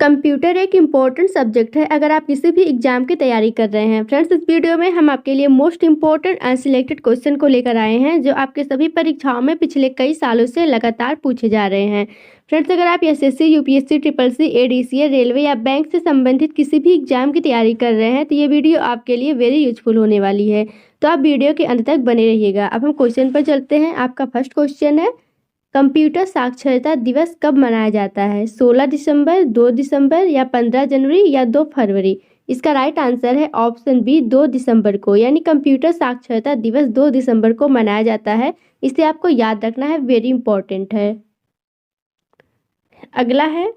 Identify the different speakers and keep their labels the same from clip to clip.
Speaker 1: Computer एक important subject है अगर आप किसी भी एग्जाम की तैयारी कर रहे हैं। फ्रेंड्स, इस वीडियो में हम आपके लिए मोस्ट इम्पॉर्टेंट अनसिलेक्टेड क्वेश्चन को लेकर आए हैं जो आपके सभी परीक्षाओं में पिछले कई सालों से लगातार पूछे जा रहे हैं। फ्रेंड्स, अगर आप SSC, UPSC, triple C, ADC, railway या बैंक से संबंधित किसी भी एग्जाम की तैयारी कर रहे हैं तो ये वीडियो आपके लिए वेरी यूजफुल होने वाली है। तो आप वीडियो के अंत तक बने रहिएगा। अब हम क्वेश्चन पर चलते हैं। आपका फर्स्ट क्वेश्चन है, कंप्यूटर साक्षरता दिवस कब मनाया जाता है? 16 दिसंबर, 2 दिसंबर या 15 जनवरी या 2 फरवरी? इसका राइट आंसर है ऑप्शन बी, 2 दिसंबर को। यानी कंप्यूटर साक्षरता दिवस 2 दिसंबर को मनाया जाता है। इसे आपको याद रखना है, वेरी इंपॉर्टेंट है। अगला है,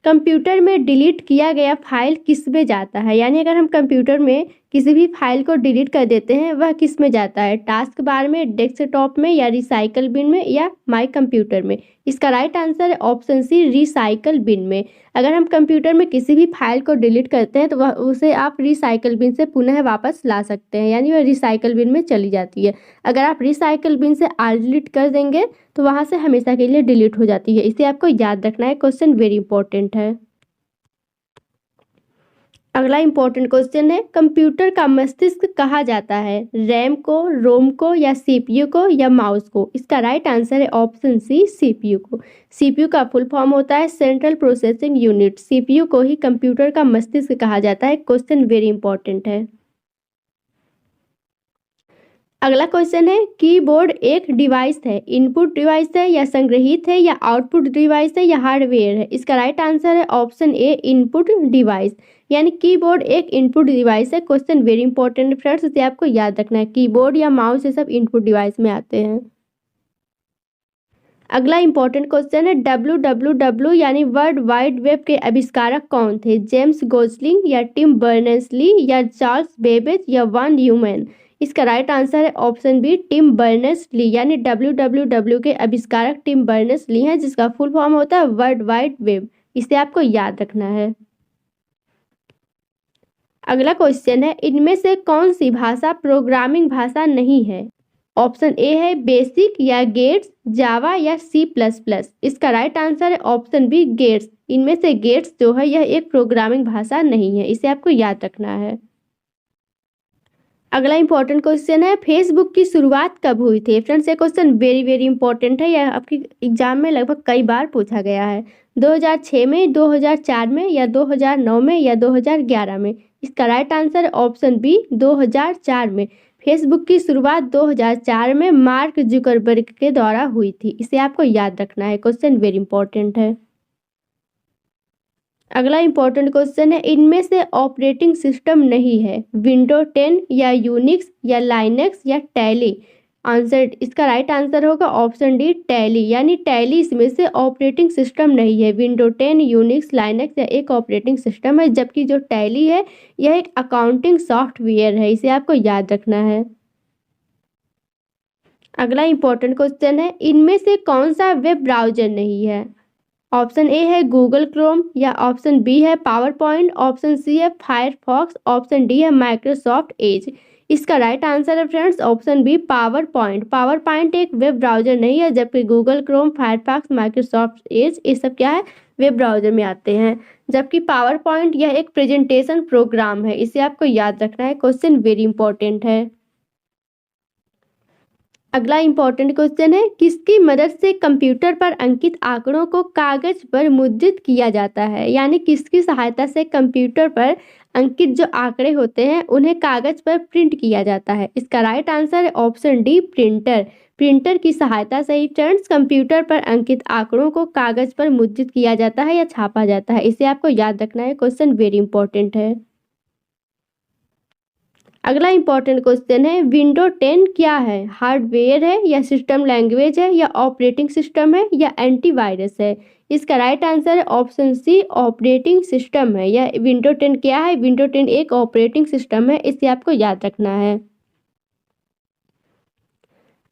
Speaker 1: कंप्यूटर में डिलीट किया गया फाइल किस में जाता है? यानी अगर हम कंप्यूटर में किसी भी फाइल को डिलीट कर देते हैं वह किस में जाता है? टास्क बार में, डेस्कटॉप में या रिसाइकल बिन में या माई कंप्यूटर में? इसका राइट आंसर है ऑप्शन सी, रिसाइकल बिन में। अगर हम कंप्यूटर में किसी भी फाइल को डिलीट करते हैं तो वह उसे आप रिसाइकल बिन से पुनः वापस ला सकते हैं, यानी वह रिसाइकल बिन में चली जाती है। अगर आप रिसाइकल बिन से आज डिलीट कर देंगे तो वहाँ से हमेशा के लिए डिलीट हो जाती है। इसे आपको याद रखना है, क्वेश्चन वेरी इंपॉर्टेंट है। अगला इंपॉर्टेंट क्वेश्चन है, कंप्यूटर का मस्तिष्क कहा जाता है? रैम को, रोम को या सीपीयू को या माउस को? इसका राइट आंसर है ऑप्शन सी, सीपीयू को। सीपीयू का फुल फॉर्म होता है सेंट्रल प्रोसेसिंग यूनिट। सीपीयू को ही कंप्यूटर का मस्तिष्क कहा जाता है। क्वेश्चन वेरी इंपॉर्टेंट है। अगला क्वेश्चन है, कीबोर्ड एक डिवाइस है, इनपुट डिवाइस है या संग्रहित है या आउटपुट डिवाइस है या हार्डवेयर है? इसका राइट आंसर है ऑप्शन ए, इनपुट डिवाइस। यानी कीबोर्ड एक इनपुट डिवाइस है। क्वेश्चन वेरी इंपॉर्टेंट फ्रेंड्स, इसे आपको याद रखना है। कीबोर्ड या माउस ये सब इनपुट डिवाइस में आते हैं। अगला इंपॉर्टेंट क्वेश्चन है, WWW यानी वर्ल्ड वाइड वेब के आविष्कारक कौन थे? जेम्स गोसलिंग या टिम बर्नर्स-ली या चार्ल्स बेबेज या वान न्यूमैन? इसका राइट आंसर है ऑप्शन बी, टिम बर्नर्स-ली। यानी WWW के आविष्कारक टिम बर्नर्स-ली हैं, जिसका फुल फॉर्म होता है वर्ल्ड वाइड वेब। इसे आपको याद रखना है। अगला क्वेश्चन है, इनमें से कौन सी भाषा प्रोग्रामिंग भाषा नहीं है? ऑप्शन ए है बेसिक या गेट्स, जावा या C++। इसका राइट आंसर है ऑप्शन बी, गेट्स। इनमें से गेट्स जो है यह एक प्रोग्रामिंग भाषा नहीं है। इसे आपको याद रखना है। अगला इंपॉर्टेंट क्वेश्चन है, फेसबुक की शुरुआत कब हुई थी? फ्रेंड्स, ये क्वेश्चन वेरी वेरी इंपॉर्टेंट है। यह आपकी एग्जाम में लगभग कई बार पूछा गया है। 2006 में, 2004 में या 2009 में या 2011 में? इसका राइट आंसर है ऑप्शन बी, 2004 में। फेसबुक की शुरुआत 2004 में मार्क जुकरबर्ग के द्वारा हुई थी। इसे आपको याद रखना है, क्वेश्चन वेरी इंपॉर्टेंट है। अगला इंपॉर्टेंट क्वेश्चन है, इनमें से ऑपरेटिंग सिस्टम नहीं है? विंडो 10 या यूनिक्स या लाइनेक्स या टैली? आंसर, इसका राइट आंसर होगा ऑप्शन डी, टैली। यानी टैली इसमें से ऑपरेटिंग सिस्टम नहीं है। विंडो 10, यूनिक्स, लाइनेक्स या एक ऑपरेटिंग सिस्टम है, जबकि जो टैली है यह एक अकाउंटिंग सॉफ्टवेयर है। इसे आपको याद रखना है। अगला इंपॉर्टेंट क्वेश्चन है, इनमें से कौन सा वेब ब्राउजर नहीं है? ऑप्शन ए है गूगल क्रोम या ऑप्शन बी है पावर पॉइंट, ऑप्शन सी है फायरफॉक्स, ऑप्शन डी है माइक्रोसॉफ्ट एज। इसका राइट आंसर है friends option B, power point. Power point एक वेब ब्राउजर नहीं है, जबकि Google Chrome, Firefox, Microsoft Edge ये सब क्या है, वेब ब्राउजर में आते हैं। जबकि पावर पॉइंट यह एक प्रेजेंटेशन प्रोग्राम है। इसे आपको याद रखना है, क्वेश्चन वेरी इंपॉर्टेंट है। अगला इंपॉर्टेंट क्वेश्चन है, किसकी मदद से कंप्यूटर पर अंकित आंकड़ों को कागज पर मुद्रित किया जाता है? यानी किसकी सहायता से कंप्यूटर पर अंकित जो आंकड़े होते हैं उन्हें कागज पर प्रिंट किया जाता है? इसका राइट आंसर है ऑप्शन डी, प्रिंटर। प्रिंटर की सहायता से ही फ्रेंड्स कंप्यूटर पर अंकित आंकड़ों को कागज पर मुद्रित किया जाता है या छापा जाता है। इसे आपको याद रखना है, क्वेश्चन वेरी इंपॉर्टेंट है। अगला इंपॉर्टेंट क्वेश्चन है, विंडो 10 क्या है? हार्डवेयर है या सिस्टम लैंग्वेज है या ऑपरेटिंग सिस्टम है या एंटीवायरस है? इसका राइट आंसर है ऑप्शन सी, ऑपरेटिंग सिस्टम है। यह विंडो 10 क्या है? विंडो 10 एक ऑपरेटिंग सिस्टम है। इसे आपको याद रखना है।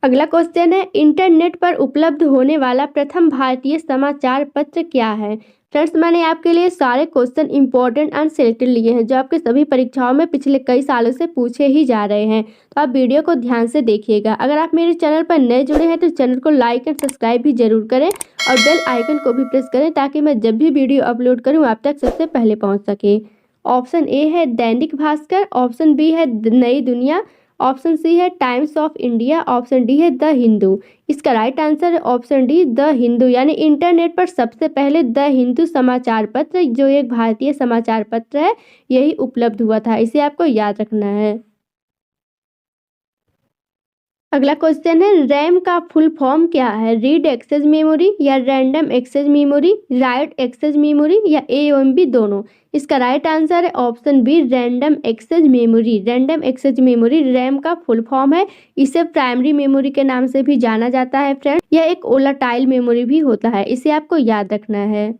Speaker 1: अगला क्वेश्चन है, इंटरनेट पर उपलब्ध होने वाला प्रथम भारतीय समाचार पत्र क्या है। फ्रेंड्स, मैंने आपके लिए सारे क्वेश्चन इंपॉर्टेंट एंड सिलेक्टेड लिए हैं जो आपके सभी परीक्षाओं में पिछले कई सालों से पूछे ही जा रहे हैं। तो आप वीडियो को ध्यान से देखिएगा। अगर आप मेरे चैनल पर नए जुड़े हैं तो चैनल को लाइक एंड सब्सक्राइब भी जरूर करें और बेल आइकन को भी प्रेस करें ताकि मैं जब भी वीडियो अपलोड करूँ आप तक सबसे पहले पहुँच सके। ऑप्शन ए है दैनिक भास्कर, ऑप्शन बी है नई दुनिया, ऑप्शन सी है times of India, option D है द हिंदू। इसका राइट आंसर है ऑप्शन डी द हिंदू, यानी इंटरनेट पर सबसे पहले द हिंदू समाचार पत्र जो एक भारतीय समाचार पत्र है यही उपलब्ध हुआ था। इसे आपको याद रखना है। अगला क्वेश्चन है, रैम का फुल फॉर्म क्या है। रीड एक्सेस मेमोरी या random access memory, write access memory या AOMB दोनों। इसका राइट आंसर है option B random access memory. Random access memory RAM का फुल फॉर्म है। इसे प्राइमरी मेमोरी के नाम से भी जाना जाता है फ्रेंड्स। यह एक वोलेटाइल मेमोरी भी होता है, इसे आपको याद रखना है।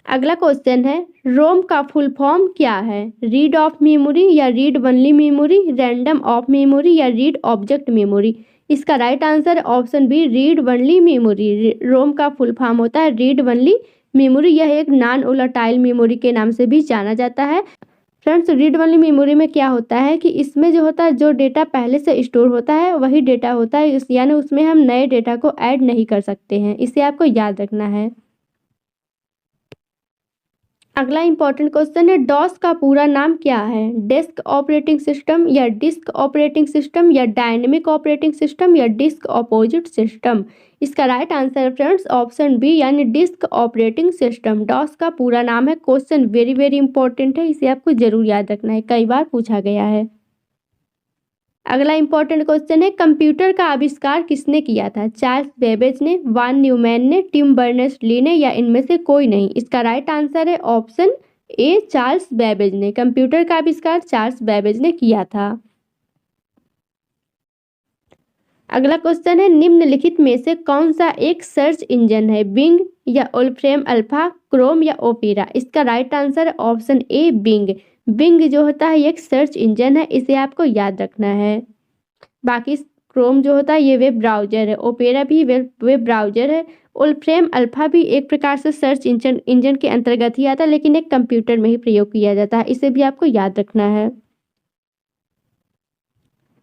Speaker 1: अगला क्वेश्चन है, रोम का फुल फॉर्म क्या है। रीड ऑफ मेमोरी या read only memory, random of memory या रीड ऑब्जेक्ट मेमोरी। इसका राइट आंसर है option B read only memory. ROM का फुल फॉर्म होता है रीड वनली मेमोरी। यह एक नॉन वोलेटाइल मेमोरी के नाम से भी जाना जाता है। फ्रेंड्स, रीड वनली मेमोरी में क्या होता है कि इसमें जो होता है जो डेटा पहले से स्टोर होता है वही डेटा होता है, यानी उसमें हम नए डेटा को ऐड नहीं कर सकते हैं। इसे आपको याद रखना है। अगला इंपॉर्टेंट क्वेश्चन है, डॉस का पूरा नाम क्या है। डेस्क ऑपरेटिंग सिस्टम या डिस्क ऑपरेटिंग सिस्टम या डायनेमिक ऑपरेटिंग सिस्टम या डिस्क अपोजिट सिस्टम। इसका राइट आंसर है फ्रेंड्स ऑप्शन बी यानी डिस्क ऑपरेटिंग सिस्टम। डॉस का पूरा नाम है। क्वेश्चन वेरी वेरी इंपॉर्टेंट है, इसे आपको जरूर याद रखना है, कई बार पूछा गया है। अगला इंपॉर्टेंट क्वेश्चन है, कंप्यूटर का आविष्कार किसने किया था। चार्ल्स बेबेज ने, वान न्यूमैन ने, टिम बर्नर्स-ली ने या इनमें से कोई नहीं। इसका राइट आंसर है ऑप्शन ए चार्ल्स बेबेज ने। कंप्यूटर का आविष्कार चार्ल्स बेबेज ने किया था। अगला क्वेश्चन है, निम्नलिखित में से कौन सा एक सर्च इंजन है। बिंग या वोल्फ्रेम अल्फा, क्रोम या ओपेरा। इसका राइट आंसर है ऑप्शन ए बिंग। बिंग जो होता है एक सर्च इंजन है, इसे आपको याद रखना है। बाकी क्रोम जो होता है ये वेब ब्राउजर है, ओपेरा भी वेब ब्राउजर है, वोल्फ्रेम अल्फा भी एक प्रकार से सर्च इंजन के अंतर्गत ही आता है लेकिन एक कंप्यूटर में ही प्रयोग किया जाता है। इसे भी आपको याद रखना है।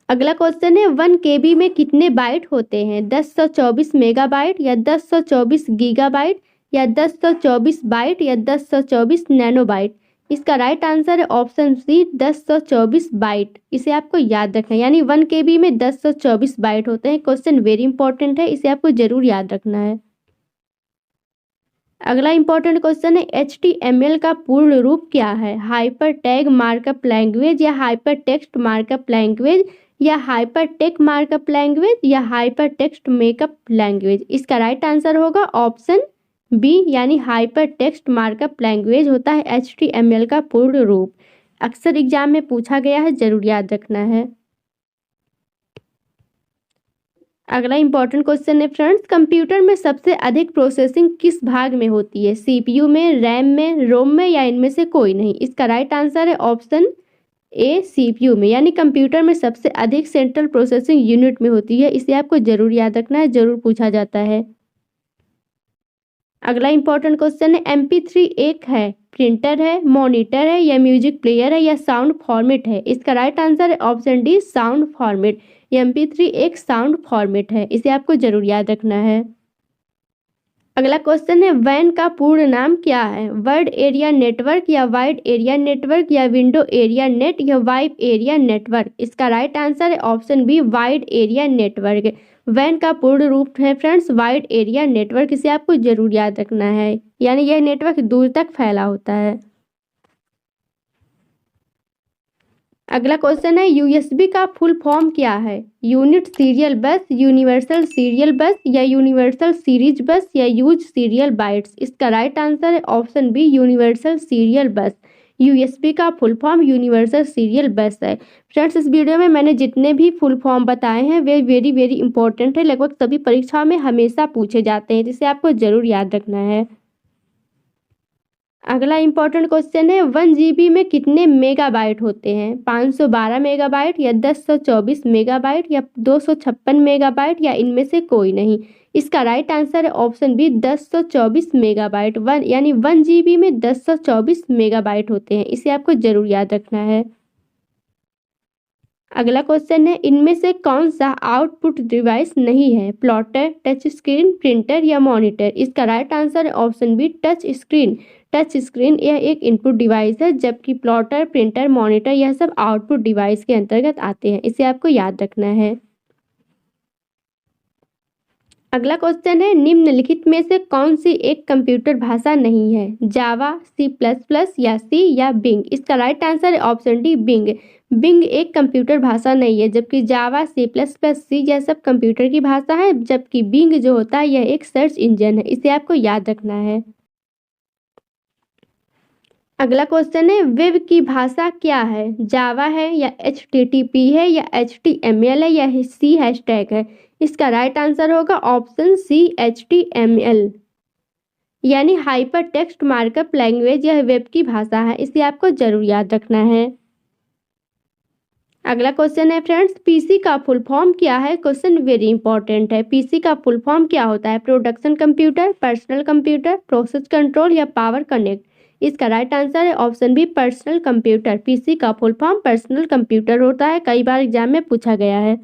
Speaker 1: अगला क्वेश्चन है, 1 KB में कितने बाइट होते हैं। 1024 मेगाबाइट या 1024 गीगाबाइट या 1024 बाइट या 1024 नैनोबाइट। इसका राइट आंसर है ऑप्शन सी 1024 बाइट। इसे आपको याद रखना है, यानी 1 KB में 1024 बाइट होते हैं। क्वेश्चन वेरी इंपॉर्टेंट है, इसे आपको जरूर याद रखना है। अगला इंपॉर्टेंट क्वेश्चन है, HTML का पूर्ण रूप क्या है। हाइपर टैग मार्कअप लैंग्वेज या हाइपर टेक्स्ट मार्कअप लैंग्वेज या हाइपर टेक मार्कअप लैंग्वेज या हाइपर टेक्स्ट मेकअप लैंग्वेज। इसका राइट आंसर होगा ऑप्शन बी यानी हाइपर टेक्स्ट मार्कअप लैंग्वेज होता है HTML का पूर्ण रूप। अक्सर एग्जाम में पूछा गया है, जरूर याद रखना है। अगला इंपॉर्टेंट क्वेश्चन है फ्रेंड्स, कंप्यूटर में सबसे अधिक प्रोसेसिंग किस भाग में होती है। CPU में, रैम में, रोम में या इनमें से कोई नहीं। इसका राइट आंसर है ऑप्शन ए CPU में, यानी कंप्यूटर में सबसे अधिक सेंट्रल प्रोसेसिंग यूनिट में होती है। इसे आपको जरूर याद रखना है, जरूर पूछा जाता है। अगला इंपॉर्टेंट क्वेश्चन है, MP3 एक है, प्रिंटर है, मॉनिटर है या म्यूजिक प्लेयर है या साउंड फॉर्मेट है। इसका राइट आंसर है option D sound format. MP3 एक साउंड फॉर्मेट है, इसे आपको जरूर याद रखना है। अगला क्वेश्चन है, वैन का पूर्ण नाम क्या है। वर्ल्ड एरिया नेटवर्क या वाइड एरिया नेटवर्क या विंडो एरिया नेट या वाइड एरिया नेटवर्क। इसका राइट आंसर है option B wide area network. वैन का पूर्ण रूप है फ्रेंड्स वाइड एरिया नेटवर्क। इसे आपको जरूर याद रखना है, यानी यह नेटवर्क दूर तक फैला होता है। अगला क्वेश्चन है, USB का फुल फॉर्म क्या है। Unit serial bus, universal serial bus या यूनिवर्सल सीरीज बस या यूज सीरियल बाइट्स। इसका राइट आंसर है option B universal serial bus. USB का full form universal serial bus है। फ्रेंड्स, इस वीडियो में मैंने जितने भी फुल फॉर्म बताए हैं वे वेरी वेरी इंपॉर्टेंट है, लगभग सभी परीक्षाओं में हमेशा पूछे जाते हैं, जिसे आपको जरूर याद रखना है। अगला इंपॉर्टेंट क्वेश्चन है 1 GB में कितने मेगाबाइट होते हैं? 512 मेगाबाइट या 1024 मेगाबाइट या 256 मेगाबाइट या इनमें से कोई नहीं। इसका राइट आंसर है ऑप्शन बी 1024 मेगाबाइट। यानी 1 GB में 1024 मेगाबाइट होते हैं। इसे आपको जरूर याद रखना है। अगला क्वेश्चन है इनमें से कौन सा आउटपुट डिवाइस नहीं है? प्लॉटर, टच स्क्रीन, प्रिंटर या मॉनिटर। इसका राइट आंसर है option B touch screen. Touch screen यह एक इनपुट डिवाइस है, जबकि प्लॉटर, प्रिंटर, मॉनिटर यह सब आउटपुट डिवाइस के अंतर्गत आते हैं। इसे आपको याद रखना है। अगला क्वेश्चन है निम्नलिखित में से कौन सी एक कंप्यूटर भाषा नहीं है? जावा, C++ या सी या बिंग। इसका राइट आंसर है ऑप्शन डी बिंग। बिंग एक कंप्यूटर भाषा नहीं है, जबकि जावा, C++, सी यह सब कंप्यूटर की भाषा है, जबकि बिंग जो होता है यह एक सर्च इंजन है। इसे आपको याद रखना है। अगला क्वेश्चन है वेब की भाषा क्या है? जावा है या HTTP है या HTML है या सी हैशटैग है। इसका राइट आंसर होगा ऑप्शन सी HTML। यानी हाइपर टेक्स्ट मार्कअप लैंग्वेज यह वेब की भाषा है। इसे आपको जरूर याद रखना है। अगला क्वेश्चन है फ्रेंड्स पीसी का फुल फॉर्म क्या है? क्वेश्चन वेरी इंपॉर्टेंट है। पीसी का फुल फॉर्म क्या होता है? Production computer, personal computer, process control या पावर कनेक्ट। इसका राइट आंसर है option B personal computer. PC का फुल फॉर्म पर्सनल कंप्यूटर होता है। कई बार एग्जाम में पूछा गया है।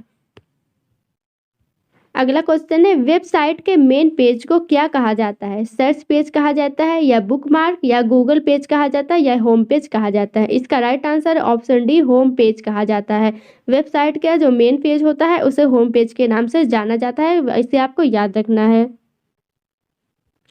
Speaker 1: अगला क्वेश्चन है वेबसाइट के मेन पेज को क्या कहा जाता है? सर्च पेज कहा जाता है या बुकमार्क या गूगल पेज कहा जाता है या होम पेज कहा जाता है। इसका right answer option D home page कहा जाता है। वेबसाइट का जो मेन पेज होता है उसे होम पेज के नाम से जाना जाता है। इसे आपको याद रखना है।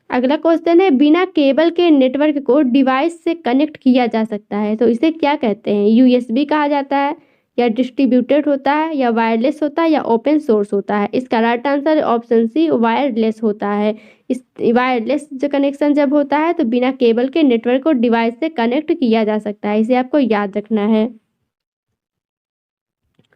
Speaker 1: अगला क्वेश्चन है बिना केबल के नेटवर्क को डिवाइस से कनेक्ट किया जा सकता है, तो इसे क्या कहते हैं? USB कहा जाता है या डिस्ट्रीब्यूटेड होता है या वायरलेस होता है या ओपन सोर्स होता है। इसका right answer option C wireless होता है। इस वायरलेस जो कनेक्शन जब होता है तो बिना केबल के नेटवर्क को डिवाइस से कनेक्ट किया जा सकता है। इसे आपको याद रखना है।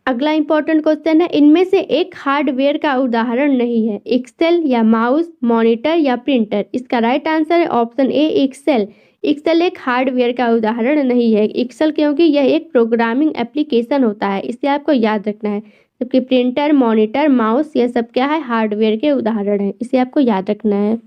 Speaker 1: अगला इंपॉर्टेंट क्वेश्चन है इनमें से एक हार्डवेयर का उदाहरण नहीं है? एक्सेल या माउस, मॉनिटर या प्रिंटर। इसका राइट आंसर है ऑप्शन ए एक्सेल। एक्सेल एक हार्डवेयर का उदाहरण नहीं है। एक्सेल क्योंकि यह एक प्रोग्रामिंग एप्लीकेशन होता है। इसे आपको याद रखना है। जबकि प्रिंटर, मॉनिटर, माउस यह सब क्या है? हार्डवेयर के उदाहरण है। इसे आपको याद रखना है।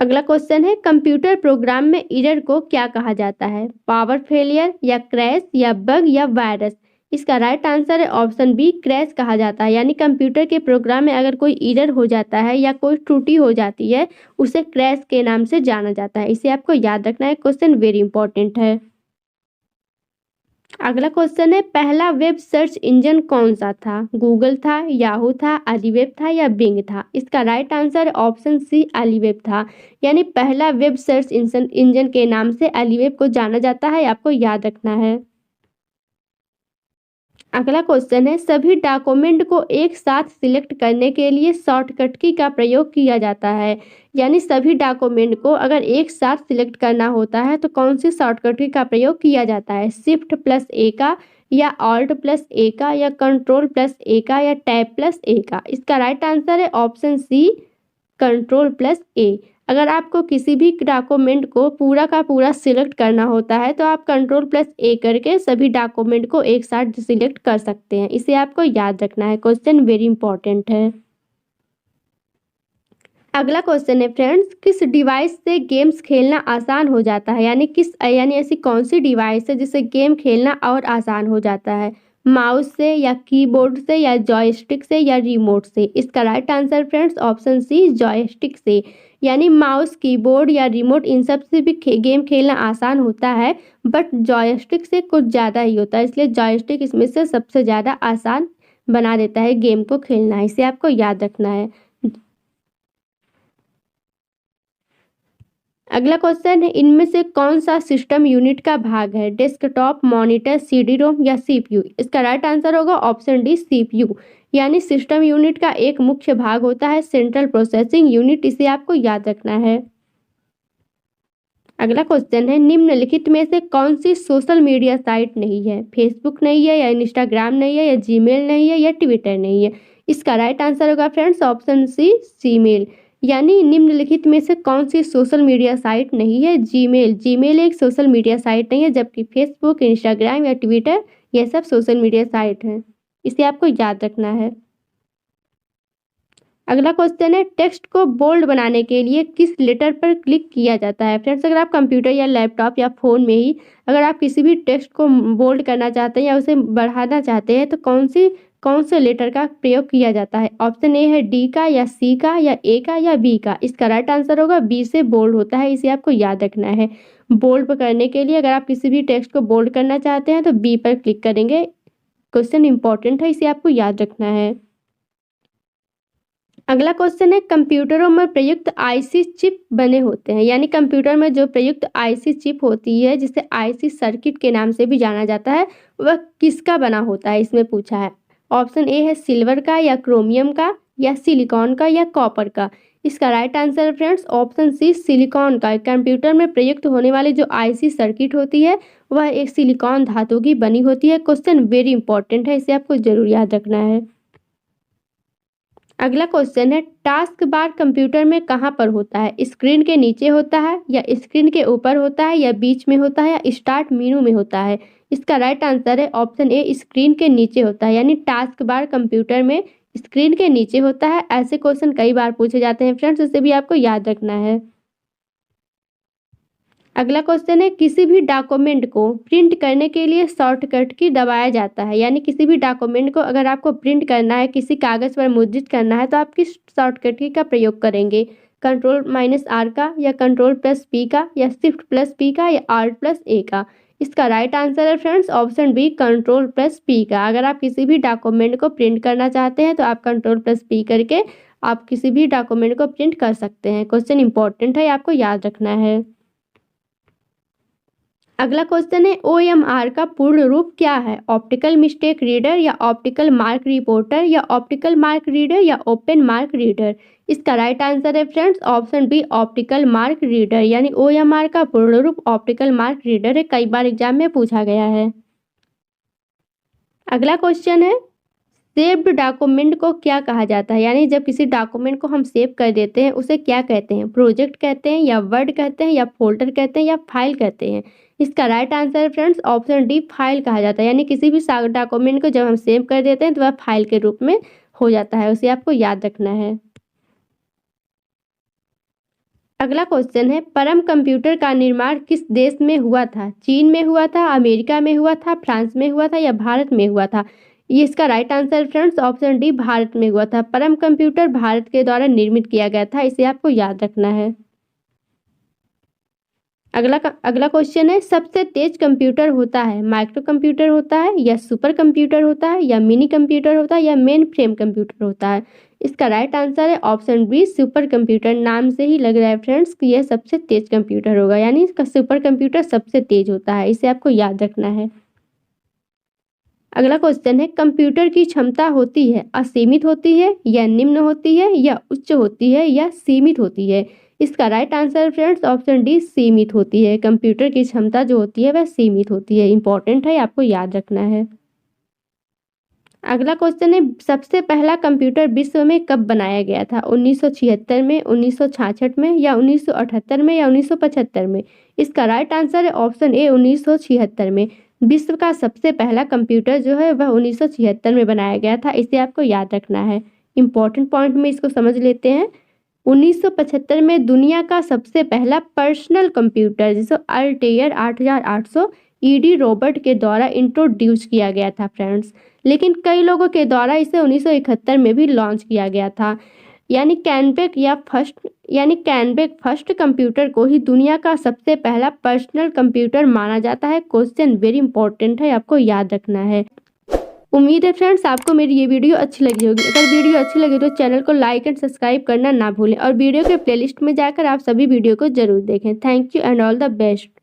Speaker 1: अगला क्वेश्चन है कंप्यूटर प्रोग्राम में एरर को क्या कहा जाता है? पावर फेलियर या क्रैश या बग या वायरस। इसका राइट आंसर है ऑप्शन बी क्रैश कहा जाता है। यानी कंप्यूटर के प्रोग्राम में अगर कोई एरर हो जाता है या कोई त्रुटि हो जाती है उसे क्रैश के नाम से जाना जाता है। इसे आपको याद रखना है। क्वेश्चन वेरी इंपॉर्टेंट है। अगला क्वेश्चन है पहला वेब सर्च इंजन कौन सा था? गूगल था, याहू था, अलीवेब था या बिंग था। इसका राइट आंसर ऑप्शन सी अलीवेब था। यानी पहला वेब सर्च इंजन के नाम से अलीवेब को जाना जाता है। आपको याद रखना है। अगला क्वेश्चन है सभी डॉक्यूमेंट को एक साथ सिलेक्ट करने के लिए शॉर्टकट की का प्रयोग किया जाता है। यानी सभी डॉक्यूमेंट को अगर एक साथ सिलेक्ट करना होता है तो कौन सी शॉर्टकट की का प्रयोग किया जाता है? Shift+A का या Alt+A का या Control+A का या Tab+A का। इसका राइट आंसर है ऑप्शन सी Control+A। अगर आपको किसी भी डॉक्यूमेंट को पूरा का पूरा सिलेक्ट करना होता है तो आप Control+A करके सभी डॉक्यूमेंट को एक साथ सिलेक्ट कर सकते हैं। इसे आपको याद रखना है। क्वेश्चन वेरी इंपॉर्टेंट है। अगला क्वेश्चन है फ्रेंड्स किस डिवाइस से गेम्स खेलना आसान हो जाता है? यानी ऐसी कौन सी डिवाइस है जिससे गेम खेलना और आसान हो जाता है? माउस से या कीबोर्ड से या जॉयस्टिक से या रिमोट से। इसका right answer friends option C joystick से। यानी माउस, कीबोर्ड या रिमोट इन सब से भी गेम खेलना आसान होता है, बट जॉयस्टिक से कुछ ज़्यादा ही होता है। इसलिए जॉयस्टिक इसमें से सबसे ज़्यादा आसान बना देता है गेम को खेलना। इसे आपको याद रखना है। अगला क्वेश्चन है इनमें से कौन सा सिस्टम यूनिट का भाग है? डेस्कटॉप, मॉनिटर, CD-ROM या CPU। इसका राइट आंसर होगा ऑप्शन डी CPU। यानी सिस्टम यूनिट का एक मुख्य भाग होता है सेंट्रल प्रोसेसिंग यूनिट। इसे आपको याद रखना है। अगला क्वेश्चन है निम्नलिखित में से कौन सी सोशल मीडिया साइट नहीं है? फेसबुक नहीं है या इंस्टाग्राम नहीं है या जीमेल नहीं है या ट्विटर नहीं है। इसका राइट आंसर होगा फ्रेंड्स ऑप्शन सी जीमेल। यानी निम्नलिखित में से कौन सी सोशल मीडिया साइट नहीं है? जीमेल एक सोशल मीडिया साइट नहीं है, जबकि फेसबुक, इंस्टाग्राम या ट्विटर ये सब सोशल मीडिया साइट हैं। इसे आपको याद रखना है। अगला क्वेश्चन है, टेक्स्ट को बोल्ड बनाने के लिए किस लेटर पर क्लिक किया जाता है? फ्रेंड्स, अगर आप कंप्यूटर या लैपटॉप या फ़ोन में ही अगर आप किसी भी टेक्स्ट को बोल्ड करना चाहते हैं या उसे बढ़ाना चाहते हैं तो कौन से लेटर का प्रयोग किया जाता है? ऑप्शन ए है डी का, या सी का, या ए का, या बी का। इसका राइट आंसर होगा बी से बोल्ड होता है। इसे आपको याद रखना है। बोल्ड करने के लिए अगर आप किसी भी टेक्स्ट को बोल्ड करना चाहते हैं तो बी पर क्लिक करेंगे। क्वेश्चन इंपॉर्टेंट है, इसे आपको याद रखना है। अगला क्वेश्चन है, कंप्यूटरों में प्रयुक्त आईसी चिप बने होते हैं, यानी कंप्यूटर में जो प्रयुक्त आईसी चिप होती है जिसे आईसी सर्किट के नाम से भी जाना जाता है, वह किसका बना होता है? इसमें पूछा है। ऑप्शन ए है सिल्वर का, या क्रोमियम का, या सिलिकॉन का, या कॉपर का। इसका right answer friends option C silicon का। कंप्यूटर में प्रयुक्त होने वाली जो आईसी सर्किट होती है वह एक सिलिकॉन धातु की बनी होती है। क्वेश्चन वेरी इंपॉर्टेंट है, इसे आपको जरूर याद रखना है। अगला क्वेश्चन है, टास्क बार कंप्यूटर में कहाँ पर होता है? स्क्रीन के नीचे होता है, या स्क्रीन के ऊपर होता है, या बीच में होता है, या स्टार्ट मेनू में होता है? इसका राइट आंसर है ऑप्शन ए स्क्रीन के नीचे होता है, यानी टास्क बार कंप्यूटर में स्क्रीन के नीचे होता है। ऐसे क्वेश्चन कई बार पूछे जाते हैं फ्रेंड्स, इसे भी आपको याद रखना है। अगला क्वेश्चन है, किसी भी डॉक्यूमेंट को प्रिंट करने के लिए शॉर्टकट की दबाया जाता है, यानी किसी भी डॉक्यूमेंट को अगर आपको प्रिंट करना है, किसी कागज़ पर मुद्रित करना है तो आप किस शॉर्टकट की का प्रयोग करेंगे? कंट्रोल-R का, या कंट्रोल+P का, या शिफ्ट+P का, या Alt+A का? इसका राइट आंसर है फ्रेंड्स ऑप्शन बी कंट्रोल+P का। अगर आप किसी भी डॉक्यूमेंट को प्रिंट करना चाहते हैं तो आप कंट्रोल+P करके आप किसी भी डॉक्यूमेंट को प्रिंट कर सकते हैं। क्वेश्चन इंपॉर्टेंट है, आपको याद रखना है। अगला क्वेश्चन है, OMR का पूर्ण रूप क्या है? ऑप्टिकल मिस्टेक रीडर, या ऑप्टिकल मार्क रिपोर्टर, या ऑप्टिकल मार्क रीडर, या ओपन मार्क रीडर? इसका राइट आंसर है friends option B optical mark reader, यानी OMR का पूर्ण रूप ऑप्टिकल मार्क रीडर है। कई बार एग्जाम में पूछा गया है। अगला क्वेश्चन है, सेव्ड डॉक्यूमेंट को क्या कहा जाता है? यानी जब किसी डॉक्यूमेंट को हम सेव कर देते हैं उसे क्या कहते हैं? प्रोजेक्ट कहते हैं, या वर्ड कहते हैं, या फोल्डर कहते हैं, या फाइल कहते हैं? इसका राइट आंसर है फ्रेंड्स ऑप्शन डी फाइल कहा जाता है, यानी किसी भी डॉक्यूमेंट को जब हम सेव कर देते हैं तो वह फाइल के रूप में हो जाता है। उसे आपको याद रखना है। अगला क्वेश्चन है, परम कंप्यूटर का निर्माण किस देश में हुआ था? चीन में हुआ था, अमेरिका में हुआ था, फ्रांस में हुआ था, या भारत में हुआ था? ये इसका right answer friends option D Bharat में हुआ था। परम कंप्यूटर भारत के द्वारा निर्मित किया गया था। इसे आपको याद रखना है। अगला क्वेश्चन है, सबसे तेज कंप्यूटर होता है माइक्रो कंप्यूटर होता है, या सुपर कंप्यूटर होता है, या मिनी कंप्यूटर होता है, या मेन फ्रेम कंप्यूटर होता है? इसका राइट आंसर है ऑप्शन बी सुपर कंप्यूटर। नाम से ही लग रहा है फ्रेंड्स कि यह सबसे तेज कंप्यूटर होगा, यानी इसका सुपर कंप्यूटर सबसे तेज होता है। इसे आपको याद रखना है। अगला क्वेश्चन है, कंप्यूटर की क्षमता होती है असीमित होती है, या निम्न होती है, या उच्च होती है, या सीमित होती है? इसका right answer friends option D सीमित होती है। कंप्यूटर की क्षमता जो होती है वह सीमित होती है। इंपॉर्टेंट है, आपको याद रखना है। अगला क्वेश्चन है, सबसे पहला कंप्यूटर विश्व में कब बनाया गया था? 1976 में, 1966 में, या 1978 में, या 1975 में? इसका राइट आंसर है ऑप्शन ए 1976 में। विश्व का सबसे पहला कंप्यूटर जो है वह 1976 में बनाया गया था। इसे आपको याद रखना है। इंपॉर्टेंट पॉइंट में इसको समझ लेते हैं। 1975 में दुनिया का सबसे पहला पर्सनल कंप्यूटर जिसे अल्टेयर 8800 ईडी रॉबर्ट के द्वारा इंट्रोड्यूस किया गया था फ्रेंड्स। लेकिन कई लोगों के द्वारा इसे 1971 में भी लॉन्च किया गया था। यानी कैनबेक फर्स्ट कंप्यूटर को ही दुनिया का सबसे पहला पर्सनल कंप्यूटर माना जाता है। क्वेश्चन वेरी इंपॉर्टेंट है, आपको याद रखना है। उम्मीद है फ्रेंड्स आपको मेरी ये वीडियो अच्छी लगी होगी। अगर वीडियो अच्छी लगी तो चैनल को लाइक एंड सब्सक्राइब करना ना भूलें, और वीडियो के प्लेलिस्ट में जाकर आप सभी वीडियो को जरूर देखें। Thank you and all the best.